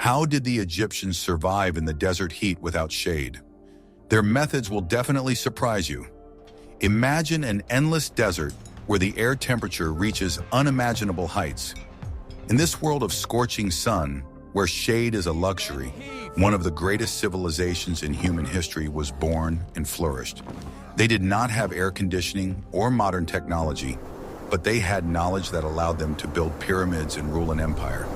How did the Egyptians survive in the desert heat without shade? Their methods will definitely surprise you. Imagine an endless desert where the air temperature reaches unimaginable heights. In this world of scorching sun, where shade is a luxury, one of the greatest civilizations in human history was born and flourished. They did not have air conditioning or modern technology, but they had knowledge that allowed them to build pyramids and rule an empire.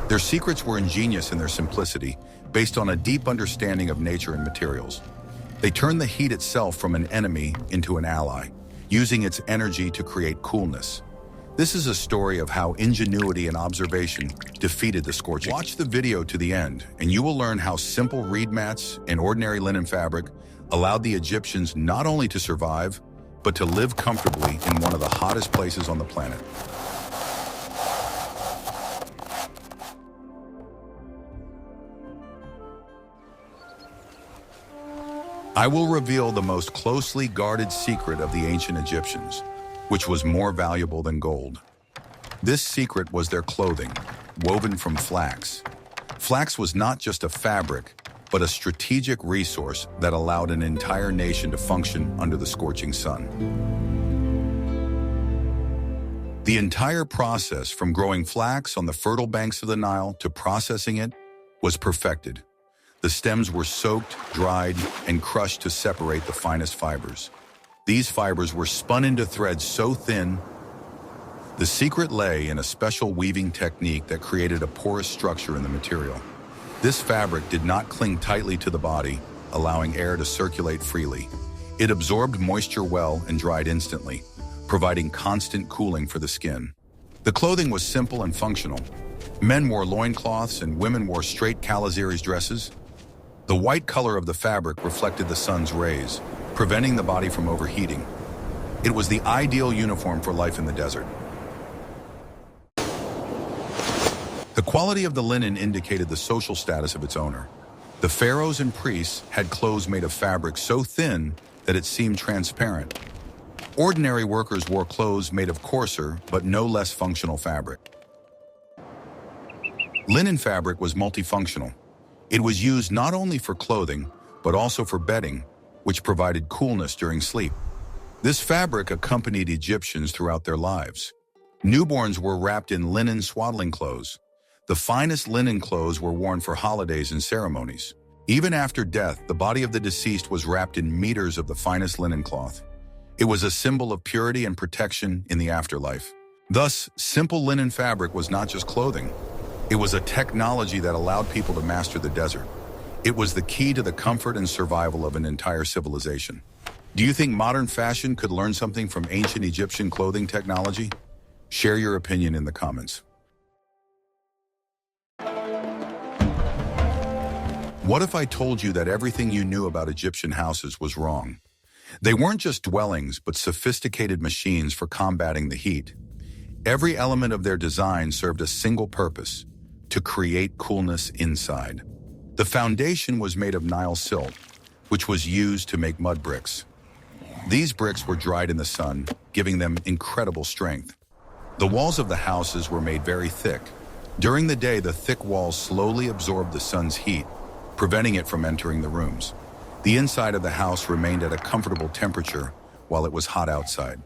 Their secrets were ingenious in their simplicity, based on a deep understanding of nature and materials. They turned the heat itself from an enemy into an ally, using its energy to create coolness. This is a story of how ingenuity and observation defeated the scorching. Watch the video to the end, and you will learn how simple reed mats and ordinary linen fabric allowed the Egyptians not only to survive, but to live comfortably in one of the hottest places on the planet. I will reveal the most closely guarded secret of the ancient Egyptians, which was more valuable than gold. This secret was their clothing, woven from flax. Flax was not just a fabric, but a strategic resource that allowed an entire nation to function under the scorching sun. The entire process, from growing flax on the fertile banks of the Nile to processing it, was perfected. The stems were soaked, dried, and crushed to separate the finest fibers. These fibers were spun into threads so thin. The secret lay in a special weaving technique that created a porous structure in the material. This fabric did not cling tightly to the body, allowing air to circulate freely. It absorbed moisture well and dried instantly, providing constant cooling for the skin. The clothing was simple and functional. Men wore loincloths and women wore straight Calaziris dresses. The white color of the fabric reflected the sun's rays, preventing the body from overheating. It was the ideal uniform for life in the desert. The quality of the linen indicated the social status of its owner. The pharaohs and priests had clothes made of fabric so thin that it seemed transparent. Ordinary workers wore clothes made of coarser but no less functional fabric. Linen fabric was multifunctional. It was used not only for clothing, but also for bedding, which provided coolness during sleep. This fabric accompanied Egyptians throughout their lives. Newborns were wrapped in linen swaddling clothes. The finest linen clothes were worn for holidays and ceremonies. Even after death, the body of the deceased was wrapped in meters of the finest linen cloth. It was a symbol of purity and protection in the afterlife. Thus, simple linen fabric was not just clothing. It was a technology that allowed people to master the desert. It was the key to the comfort and survival of an entire civilization. Do you think modern fashion could learn something from ancient Egyptian clothing technology? Share your opinion in the comments. What if I told you that everything you knew about Egyptian houses was wrong? They weren't just dwellings, but sophisticated machines for combating the heat. Every element of their design served a single purpose: to create coolness inside. The foundation was made of Nile silt, which was used to make mud bricks. These bricks were dried in the sun, giving them incredible strength. The walls of the houses were made very thick. During the day, the thick walls slowly absorbed the sun's heat, preventing it from entering the rooms. The inside of the house remained at a comfortable temperature while it was hot outside.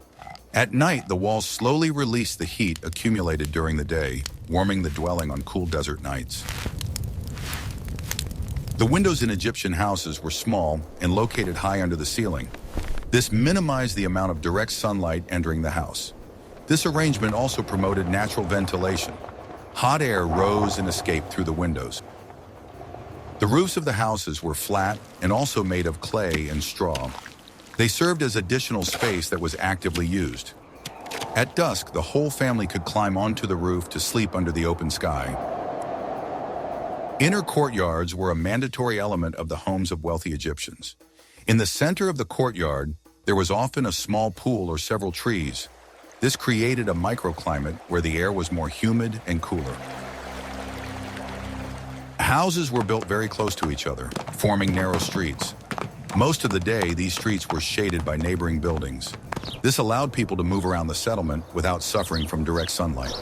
At night, the walls slowly released the heat accumulated during the day, warming the dwelling on cool desert nights. The windows in Egyptian houses were small and located high under the ceiling. This minimized the amount of direct sunlight entering the house. This arrangement also promoted natural ventilation. Hot air rose and escaped through the windows. The roofs of the houses were flat and also made of clay and straw. They served as additional space that was actively used. At dusk, the whole family could climb onto the roof to sleep under the open sky. Inner courtyards were a mandatory element of the homes of wealthy Egyptians. In the center of the courtyard, there was often a small pool or several trees. This created a microclimate where the air was more humid and cooler. Houses were built very close to each other, forming narrow streets. Most of the day, these streets were shaded by neighboring buildings. This allowed people to move around the settlement without suffering from direct sunlight.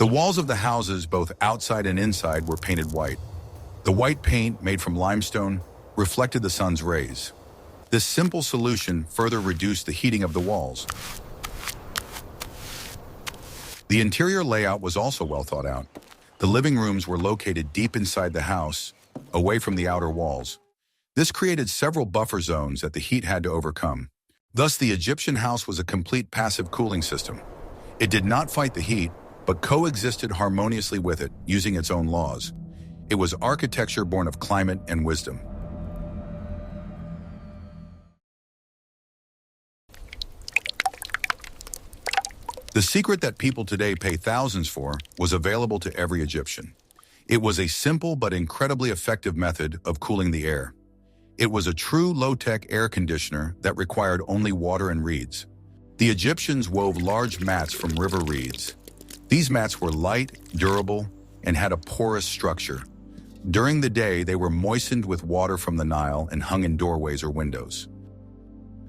The walls of the houses, both outside and inside, were painted white. The white paint, made from limestone, reflected the sun's rays. This simple solution further reduced the heating of the walls. The interior layout was also well thought out. The living rooms were located deep inside the house, away from the outer walls. This created several buffer zones that the heat had to overcome. Thus, the Egyptian house was a complete passive cooling system. It did not fight the heat, but coexisted harmoniously with it, using its own laws. It was architecture born of climate and wisdom. The secret that people today pay thousands for was available to every Egyptian. It was a simple but incredibly effective method of cooling the air. It was a true low-tech air conditioner that required only water and reeds. The Egyptians wove large mats from river reeds. These mats were light, durable, and had a porous structure. During the day, they were moistened with water from the Nile and hung in doorways or windows.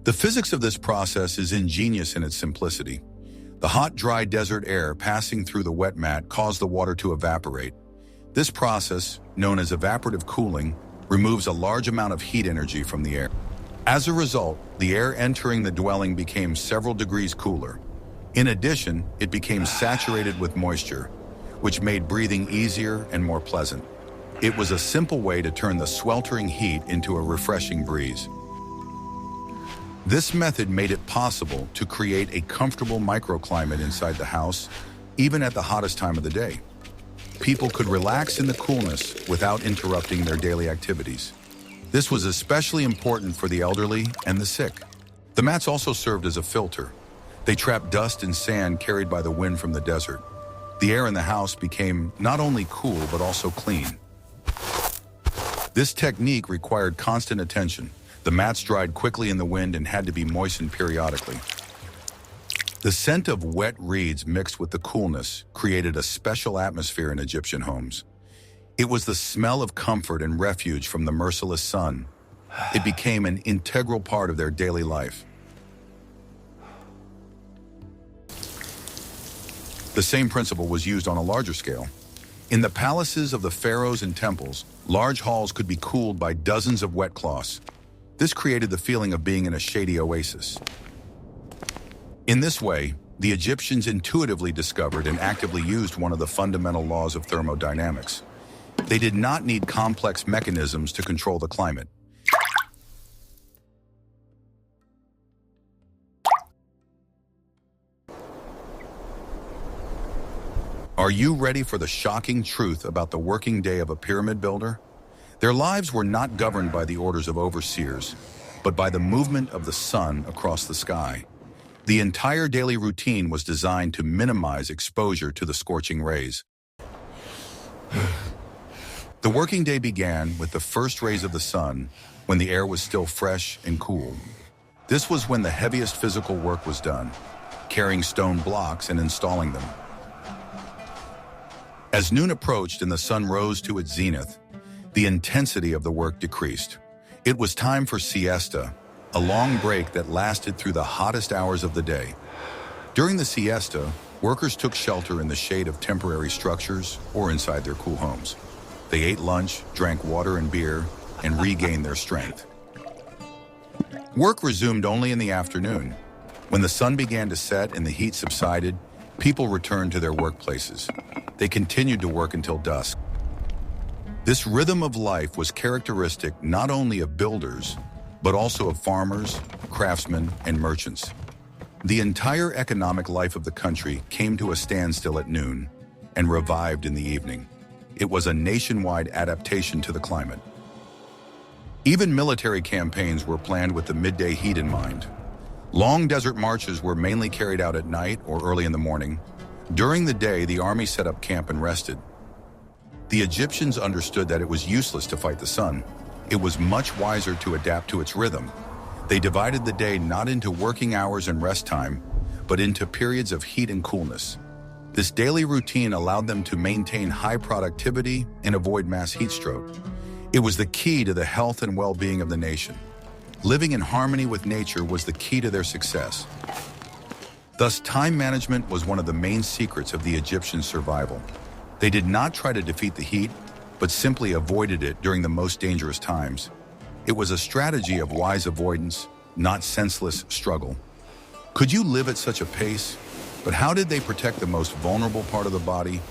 The physics of this process is ingenious in its simplicity. The hot, dry desert air passing through the wet mat caused the water to evaporate. This process, known as evaporative cooling, removes a large amount of heat energy from the air. As a result, the air entering the dwelling became several degrees cooler. In addition, it became saturated with moisture, which made breathing easier and more pleasant. It was a simple way to turn the sweltering heat into a refreshing breeze. This method made it possible to create a comfortable microclimate inside the house, even at the hottest time of the day. People could relax in the coolness without interrupting their daily activities. This was especially important for the elderly and the sick. The mats also served as a filter. They trapped dust and sand carried by the wind from the desert. The air in the house became not only cool but also clean. This technique required constant attention. The mats dried quickly in the wind and had to be moistened periodically. The scent of wet reeds mixed with the coolness created a special atmosphere in Egyptian homes. It was the smell of comfort and refuge from the merciless sun. It became an integral part of their daily life. The same principle was used on a larger scale. In the palaces of the pharaohs and temples, large halls could be cooled by dozens of wet cloths. This created the feeling of being in a shady oasis. In this way, the Egyptians intuitively discovered and actively used one of the fundamental laws of thermodynamics. They did not need complex mechanisms to control the climate. Are you ready for the shocking truth about the working day of a pyramid builder? Their lives were not governed by the orders of overseers, but by the movement of the sun across the sky. The entire daily routine was designed to minimize exposure to the scorching rays. The working day began with the first rays of the sun, when the air was still fresh and cool. This was when the heaviest physical work was done, carrying stone blocks and installing them. As noon approached and the sun rose to its zenith, the intensity of the work decreased. It was time for siesta, a long break that lasted through the hottest hours of the day. During the siesta, workers took shelter in the shade of temporary structures or inside their cool homes. They ate lunch, drank water and beer, and regained their strength. Work resumed only in the afternoon. When the sun began to set and the heat subsided, people returned to their workplaces. They continued to work until dusk. This rhythm of life was characteristic not only of builders, but also of farmers, craftsmen, and merchants. The entire economic life of the country came to a standstill at noon and revived in the evening. It was a nationwide adaptation to the climate. Even military campaigns were planned with the midday heat in mind. Long desert marches were mainly carried out at night or early in the morning. During the day, the army set up camp and rested. The Egyptians understood that it was useless to fight the sun. It was much wiser to adapt to its rhythm. They divided the day not into working hours and rest time, but into periods of heat and coolness. This daily routine allowed them to maintain high productivity and avoid mass heat stroke. It was the key to the health and well-being of the nation. Living in harmony with nature was the key to their success. Thus, time management was one of the main secrets of the Egyptian survival. They did not try to defeat the heat, but simply avoided it during the most dangerous times. It was a strategy of wise avoidance, not senseless struggle. Could you live at such a pace? But how did they protect the most vulnerable part of the body,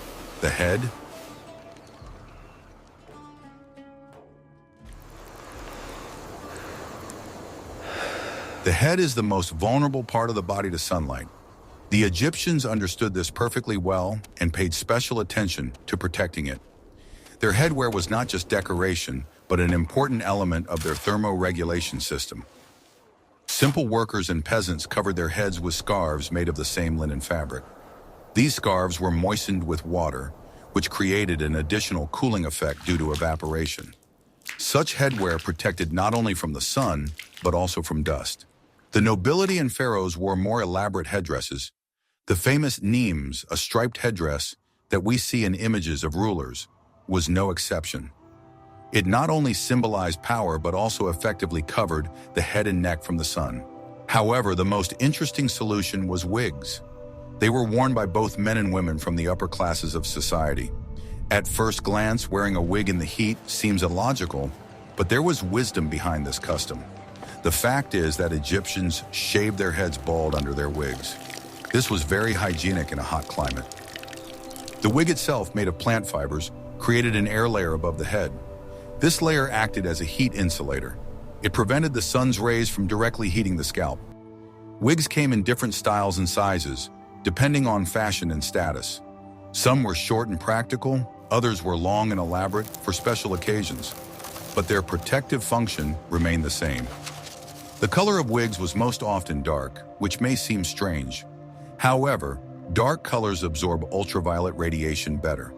the head? The head is the most vulnerable part of the body to sunlight. The Egyptians understood this perfectly well and paid special attention to protecting it. Their headwear was not just decoration, but an important element of their thermoregulation system. Simple workers and peasants covered their heads with scarves made of the same linen fabric. These scarves were moistened with water, which created an additional cooling effect due to evaporation. Such headwear protected not only from the sun, but also from dust. The nobility and pharaohs wore more elaborate headdresses. The famous nemes, a striped headdress that we see in images of rulers, was no exception. It not only symbolized power but also effectively covered the head and neck from the sun. However, the most interesting solution was wigs. They were worn by both men and women from the upper classes of society. At first glance, wearing a wig in the heat seems illogical, but there was wisdom behind this custom. The fact is that Egyptians shaved their heads bald under their wigs. This was very hygienic in a hot climate. The wig itself, made of plant fibers, created an air layer above the head. This layer acted as a heat insulator. It prevented the sun's rays from directly heating the scalp. Wigs came in different styles and sizes, depending on fashion and status. Some were short and practical, others were long and elaborate for special occasions, but their protective function remained the same. The color of wigs was most often dark, which may seem strange. However, dark colors absorb ultraviolet radiation better.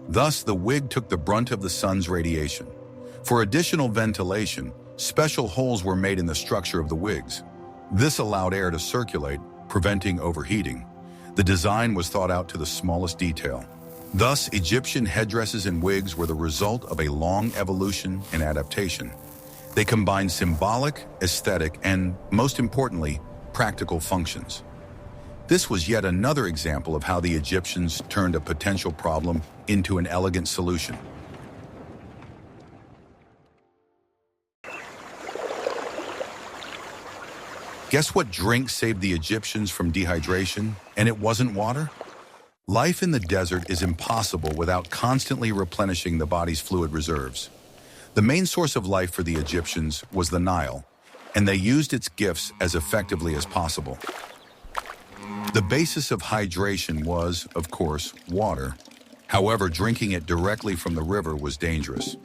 Thus, the wig took the brunt of the sun's radiation. For additional ventilation, special holes were made in the structure of the wigs. This allowed air to circulate, preventing overheating. The design was thought out to the smallest detail. Thus, Egyptian headdresses and wigs were the result of a long evolution and adaptation. They combined symbolic, aesthetic, and, most importantly, practical functions. This was yet another example of how the Egyptians turned a potential problem into an elegant solution. Guess what drink saved the Egyptians from dehydration, and it wasn't water? Life in the desert is impossible without constantly replenishing the body's fluid reserves. The main source of life for the Egyptians was the Nile, and they used its gifts as effectively as possible. The basis of hydration was, of course, water. However, drinking it directly from the river was dangerous.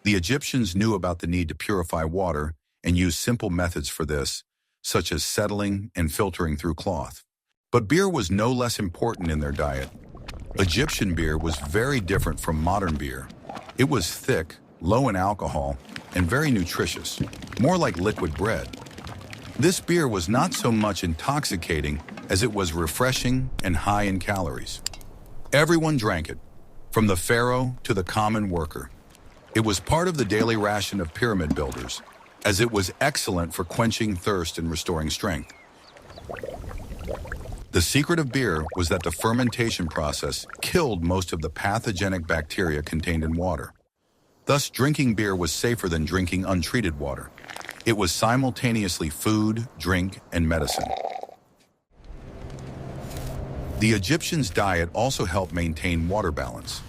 The Egyptians knew about the need to purify water and used simple methods for this, such as settling and filtering through cloth. But beer was no less important in their diet. Egyptian beer was very different from modern beer. It was thick, low in alcohol, and very nutritious, more like liquid bread. This beer was not so much intoxicating as it was refreshing and high in calories. Everyone drank it, from the pharaoh to the common worker. It was part of the daily ration of pyramid builders, as it was excellent for quenching thirst and restoring strength. The secret of beer was that the fermentation process killed most of the pathogenic bacteria contained in water. Thus, drinking beer was safer than drinking untreated water. It was simultaneously food, drink, and medicine. The Egyptians' diet also helped maintain water balance.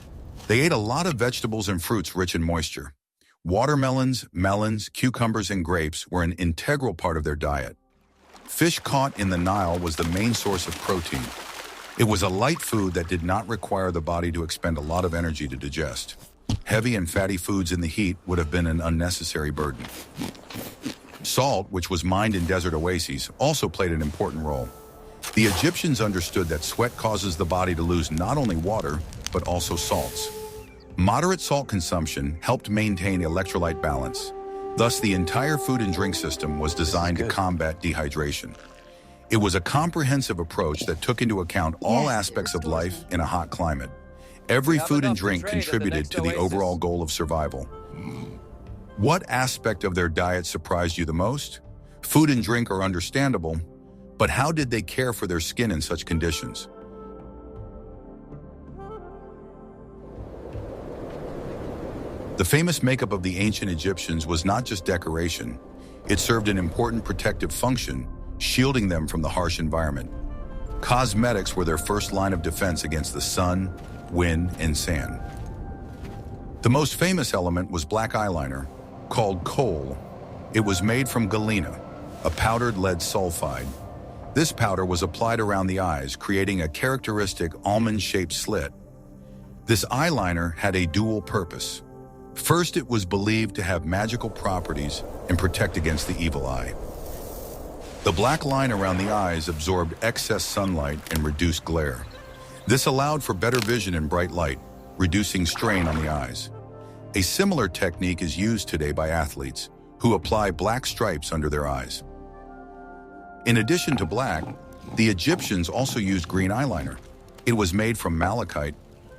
They ate a lot of vegetables and fruits rich in moisture. Watermelons, melons, cucumbers, and grapes were an integral part of their diet. Fish caught in the Nile was the main source of protein. It was a light food that did not require the body to expend a lot of energy to digest. Heavy and fatty foods in the heat would have been an unnecessary burden. Salt, which was mined in desert oases, also played an important role. The Egyptians understood that sweat causes the body to lose not only water, but also salts. Moderate salt consumption helped maintain electrolyte balance. Thus, the entire food and drink system was designed to combat dehydration. It was a comprehensive approach that took into account all aspects of life in a hot climate. Every food and drink contributed to the overall goal of survival. What aspect of their diet surprised you the most? Food and drink are understandable, But how did they care for their skin in such conditions? The famous makeup of the ancient Egyptians was not just decoration. It served an important protective function, shielding them from the harsh environment. Cosmetics were their first line of defense against the sun, wind, and sand. The most famous element was black eyeliner, called kohl. It was made from galena, a powdered lead sulfide. This powder was applied around the eyes, creating a characteristic almond-shaped slit. This eyeliner had a dual purpose. First, it was believed to have magical properties and protect against the evil eye. The black line around the eyes absorbed excess sunlight and reduced glare. This allowed for better vision in bright light, reducing strain on the eyes. A similar technique is used today by athletes, who apply black stripes under their eyes. In addition to black, the Egyptians also used green eyeliner. It was made from malachite,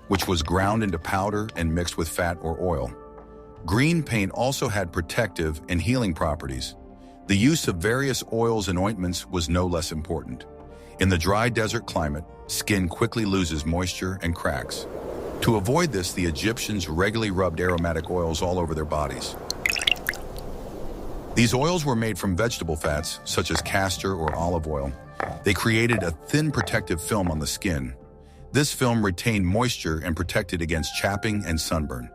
which was ground into powder and mixed with fat or oil. Green paint also had protective and healing properties. The use of various oils and ointments was no less important. In the dry desert climate, skin quickly loses moisture and cracks. To avoid this, the Egyptians regularly rubbed aromatic oils all over their bodies. These oils were made from vegetable fats, such as castor or olive oil. They created a thin protective film on the skin. This film retained moisture and protected against chapping and sunburn.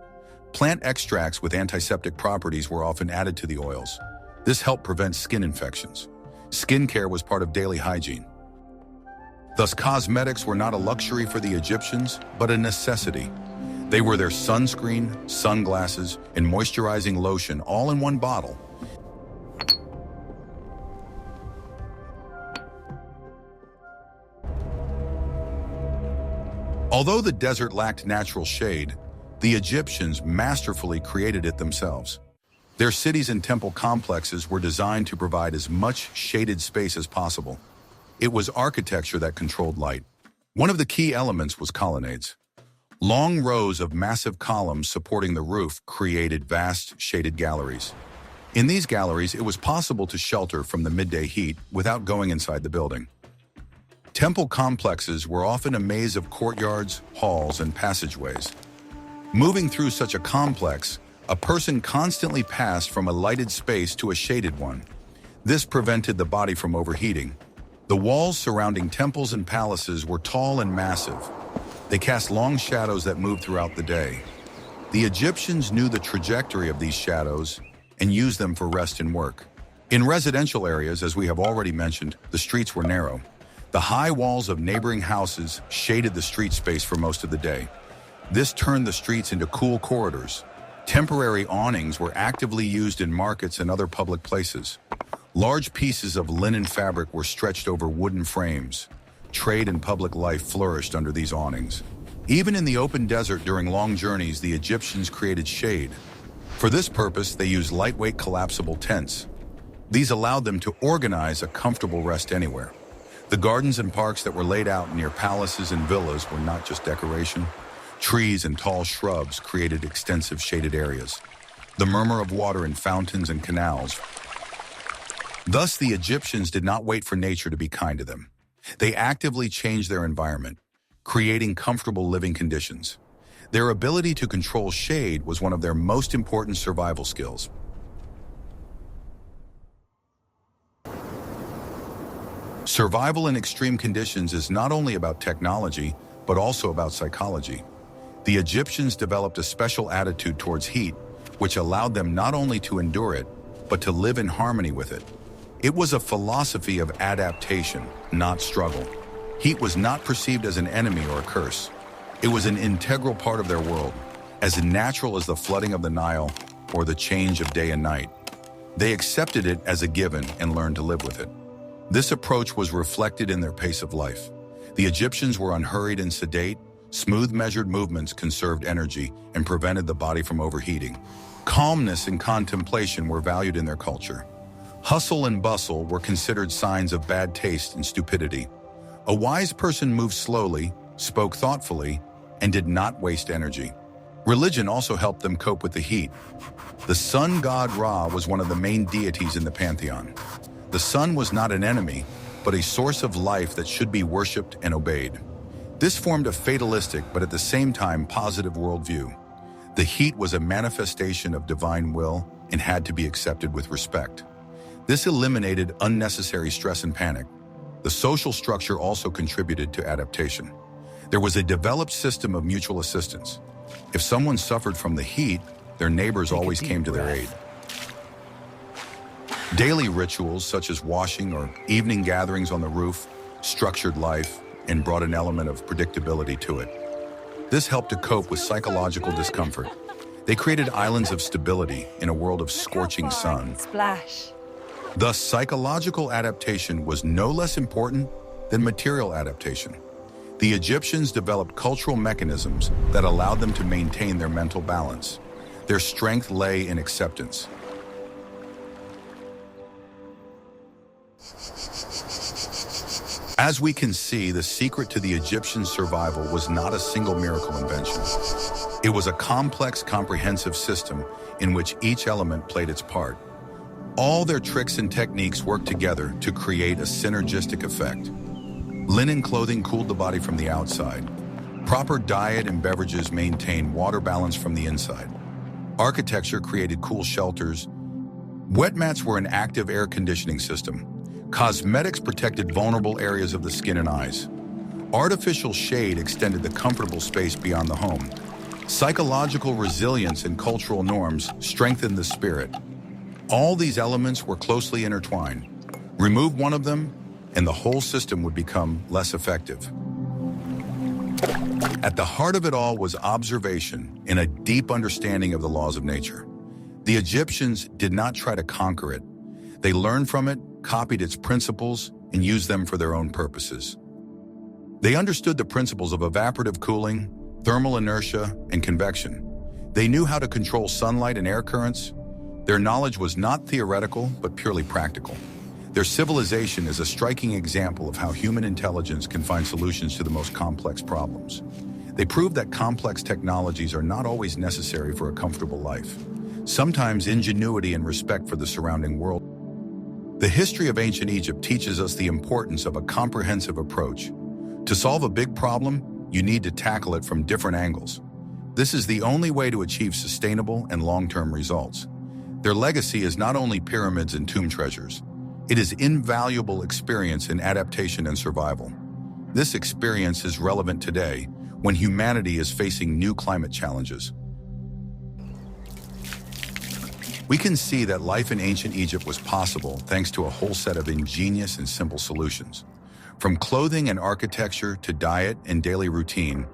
Plant extracts with antiseptic properties were often added to the oils. This helped prevent skin infections. Skincare was part of daily hygiene. Thus, cosmetics were not a luxury for the Egyptians, but a necessity. They were their sunscreen, sunglasses, and moisturizing lotion all in one bottle. Although the desert lacked natural shade, the Egyptians masterfully created it themselves. Their cities and temple complexes were designed to provide as much shaded space as possible. It was architecture that controlled light. One of the key elements was colonnades. Long rows of massive columns supporting the roof created vast shaded galleries. In these galleries, it was possible to shelter from the midday heat without going inside the building. Temple complexes were often a maze of courtyards, halls, and passageways. Moving through such a complex, a person constantly passed from a lighted space to a shaded one. This prevented the body from overheating. The walls surrounding temples and palaces were tall and massive. They cast long shadows that moved throughout the day. The Egyptians knew the trajectory of these shadows and used them for rest and work. In residential areas, as we have already mentioned, the streets were narrow. The high walls of neighboring houses shaded the street space for most of the day. This turned the streets into cool corridors. Temporary awnings were actively used in markets and other public places. Large pieces of linen fabric were stretched over wooden frames. Trade and public life flourished under these awnings. Even in the open desert during long journeys, the Egyptians created shade. For this purpose, they used lightweight collapsible tents. These allowed them to organize a comfortable rest anywhere. The gardens and parks that were laid out near palaces and villas were not just decoration. Trees and tall shrubs created extensive shaded areas. The murmur of water in fountains and canals. Thus, the Egyptians did not wait for nature to be kind to them. They actively changed their environment, creating comfortable living conditions. Their ability to control shade was one of their most important survival skills. Survival in extreme conditions is not only about technology, but also about psychology. The Egyptians developed a special attitude towards heat, which allowed them not only to endure it, but to live in harmony with it. It was a philosophy of adaptation, not struggle. Heat was not perceived as an enemy or a curse. It was an integral part of their world, as natural as the flooding of the Nile or the change of day and night. They accepted it as a given and learned to live with it. This approach was reflected in their pace of life. The Egyptians were unhurried and sedate. Smooth, measured movements conserved energy and prevented the body from overheating. Calmness and contemplation were valued in their culture. Hustle and bustle were considered signs of bad taste and stupidity. A wise person moved slowly, spoke thoughtfully, and did not waste energy. Religion also helped them cope with the heat. The sun god Ra was one of the main deities in the pantheon. The sun was not an enemy, but a source of life that should be worshipped and obeyed. This formed a fatalistic but at the same time positive worldview. The heat was a manifestation of divine will and had to be accepted with respect. This eliminated unnecessary stress and panic. The social structure also contributed to adaptation. There was a developed system of mutual assistance. If someone suffered from the heat, their neighbors always came to their aid. Daily rituals such as washing or evening gatherings on the roof structured life and brought an element of predictability to it. This helped to cope with psychological discomfort. They created islands of stability in a world of scorching sun. Splash. Thus, psychological adaptation was no less important than material adaptation. The Egyptians developed cultural mechanisms that allowed them to maintain their mental balance. Their strength lay in acceptance. As we can see, the secret to the Egyptian survival was not a single miracle invention. It was a complex, comprehensive system in which each element played its part. All their tricks and techniques worked together to create a synergistic effect. Linen clothing cooled the body from the outside. Proper diet and beverages maintained water balance from the inside. Architecture created cool shelters. Wet mats were an active air conditioning system. Cosmetics protected vulnerable areas of the skin and eyes. Artificial shade extended the comfortable space beyond the home. Psychological resilience and cultural norms strengthened the spirit. All these elements were closely intertwined. Remove one of them, and the whole system would become less effective. At the heart of it all was observation and a deep understanding of the laws of nature. The Egyptians did not try to conquer it. They learned from it, copied its principles, and used them for their own purposes. They understood the principles of evaporative cooling, thermal inertia, and convection. They knew how to control sunlight and air currents. Their knowledge was not theoretical, but purely practical. Their civilization is a striking example of how human intelligence can find solutions to the most complex problems. They prove that complex technologies are not always necessary for a comfortable life. Sometimes ingenuity and respect for the surrounding world. The history of ancient Egypt teaches us the importance of a comprehensive approach. To solve a big problem, you need to tackle it from different angles. This is the only way to achieve sustainable and long-term results. Their legacy is not only pyramids and tomb treasures. It is invaluable experience in adaptation and survival. This experience is relevant today when humanity is facing new climate challenges. We can see that life in ancient Egypt was possible thanks to a whole set of ingenious and simple solutions. From clothing and architecture to diet and daily routine,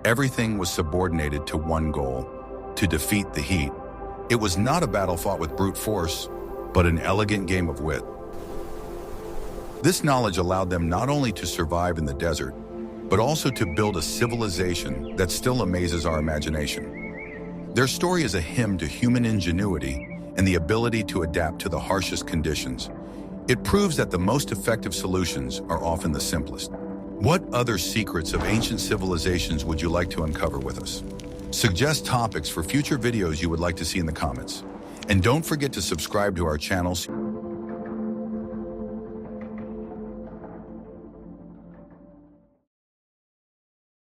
everything was subordinated to one goal: to defeat the heat. It was not a battle fought with brute force, but an elegant game of wit. This knowledge allowed them not only to survive in the desert, but also to build a civilization that still amazes our imagination. Their story is a hymn to human ingenuity and the ability to adapt to the harshest conditions. It proves that the most effective solutions are often the simplest. What other secrets of ancient civilizations would you like to uncover with us? Suggest topics for future videos you would like to see in the comments. And don't forget to subscribe to our channel.